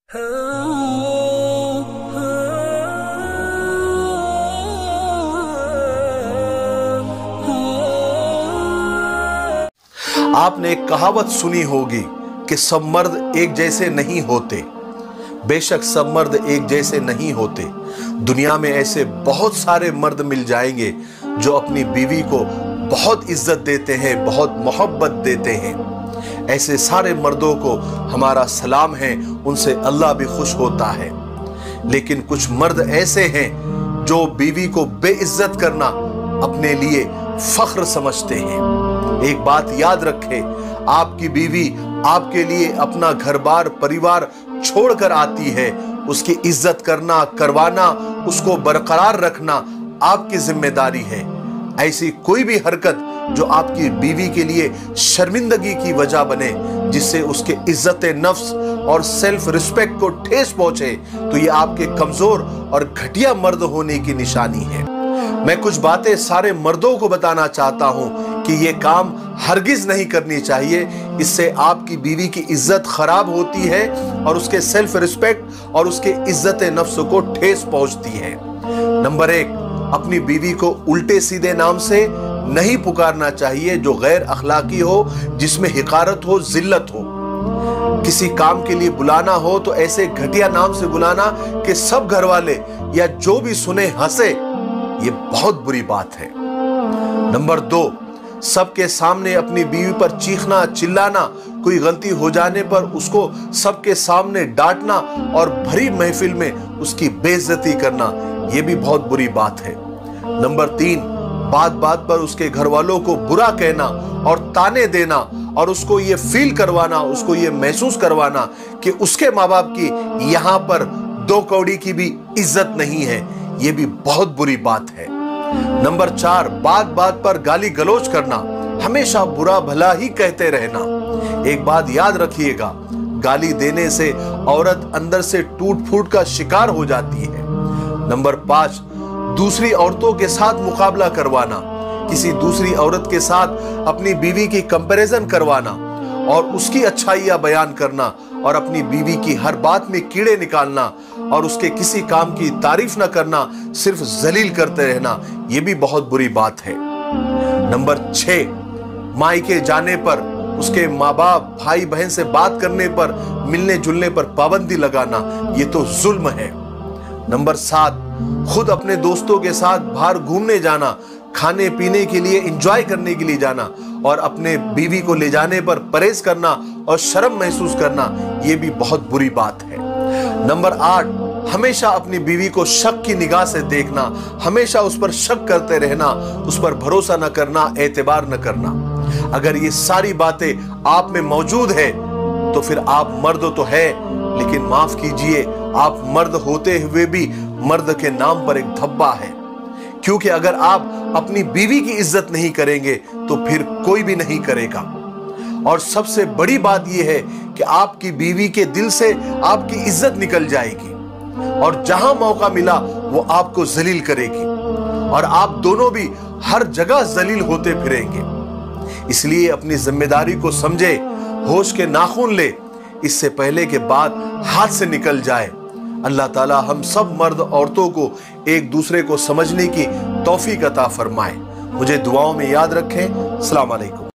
आपने एक कहावत सुनी होगी कि सब मर्द एक जैसे नहीं होते। बेशक सब मर्द एक जैसे नहीं होते। दुनिया में ऐसे बहुत सारे मर्द मिल जाएंगे जो अपनी बीवी को बहुत इज्जत देते हैं, बहुत मोहब्बत देते हैं। ऐसे सारे मर्दों को हमारा सलाम है, उनसे अल्लाह भी खुश होता है। लेकिन कुछ मर्द ऐसे हैं जो बीवी को बेइज्जत करना अपने लिए फख्र समझते हैं। एक बात याद रखें, आपकी बीवी आपके लिए अपना घर-बार परिवार छोड़कर आती है। उसकी इज्जत करना, करवाना, उसको बरकरार रखना आपकी जिम्मेदारी है। ऐसी कोई भी हरकत जो आपकी बीवी के लिए शर्मिंदगी की वजह बने, जिससे उसके इज्जत नफ्स और सेल्फ रिस्पेक्ट को ठेस पहुंचे, तो ये आपके कमजोर और घटिया मर्द होने की निशानी है। मैं कुछ बातें सारे मर्दों को बताना चाहता हूं कि ये काम हरगिज नहीं करनी चाहिए। इससे आपकी बीवी की इज्जत खराब होती है और उसके सेल्फ रिस्पेक्ट और उसके इज्जत नफ्स को ठेस पहुंचती है। नंबर 1, अपनी बीवी को उल्टे सीधे नाम से नहीं पुकारना चाहिए जो गैर अखलाकी हो, जिसमें हिकारत हो, जिल्लत हो। किसी काम के लिए बुलाना हो तो ऐसे घटिया नाम से बुलाना कि सब घर वाले या जो भी सुने हंसे, ये बहुत बुरी बात है। नंबर 2, सबके सामने अपनी बीवी पर चीखना, चिल्लाना, कोई गलती हो जाने पर उसको सबके सामने डांटना और भरी महफिल में उसकी बेइज्जती करना, ये भी बहुत बुरी बात है। नंबर 3, बात बात पर उसके घर वालों को बुरा कहना और ताने देना और उसको ये फील करवाना, उसको ये महसूस करवाना कि उसके माँ बाप की यहाँ पर 2 कौड़ी की भी इज्जत नहीं है, ये भी बहुत बुरी बात है। नंबर 4, बात बात पर गाली गलौज करना, हमेशा बुरा भला ही कहते रहना। एक बात याद रखिएगा, गाली देने से औरत अंदर से टूट फूट का शिकार हो जाती है। नंबर 5, दूसरी औरतों के साथ मुकाबला करवाना, किसी दूसरी औरत के साथ अपनी बीवी की कंपैरिजन करवाना और उसकी अच्छाइयां बयान करना और अपनी बीवी की हर बात में कीड़े निकालना और उसके किसी काम की तारीफ न करना, सिर्फ जलील करते रहना, यह भी बहुत बुरी बात है। नंबर 6, मायके जाने पर उसके माँ बाप, भाई बहन से बात करने पर, मिलने जुलने पर पाबंदी लगाना, ये तो जुल्म है। नंबर 7, खुद अपने दोस्तों के साथ बाहर घूमने जाना, खाने पीने के लिए, एंजॉय करने के लिए जाना और अपने बीवी को ले जाने पर परहेज करना और शर्म महसूस करना, ये भी बहुत बुरी बात है। नंबर 8, हमेशा अपनी बीवी को शक की निगाह से देखना, हमेशा उस पर शक करते रहना, उस पर भरोसा न करना, एतबार न करना। अगर ये सारी बातें आप में मौजूद है तो फिर आप मर्द तो है, लेकिन माफ कीजिए, आप मर्द होते हुए भी मर्द के नाम पर एक धब्बा है। क्योंकि अगर आप अपनी बीवी की इज्जत नहीं करेंगे तो फिर कोई भी नहीं करेगा। और सबसे बड़ी बात यह है कि आपकी बीवी के दिल से आपकी इज्जत निकल जाएगी और जहां मौका मिला वो आपको जलील करेगी और आप दोनों भी हर जगह जलील होते फिरेंगे। इसलिए अपनी जिम्मेदारी को समझे, होश के नाखून ले, इससे पहले के बाद हाथ से निकल जाए। अल्लाह ताला हम सब मर्द औरतों को एक दूसरे को समझने की तौफीक अता फरमाए। मुझे दुआओं में याद रखें। अस्सलाम वालेकुम।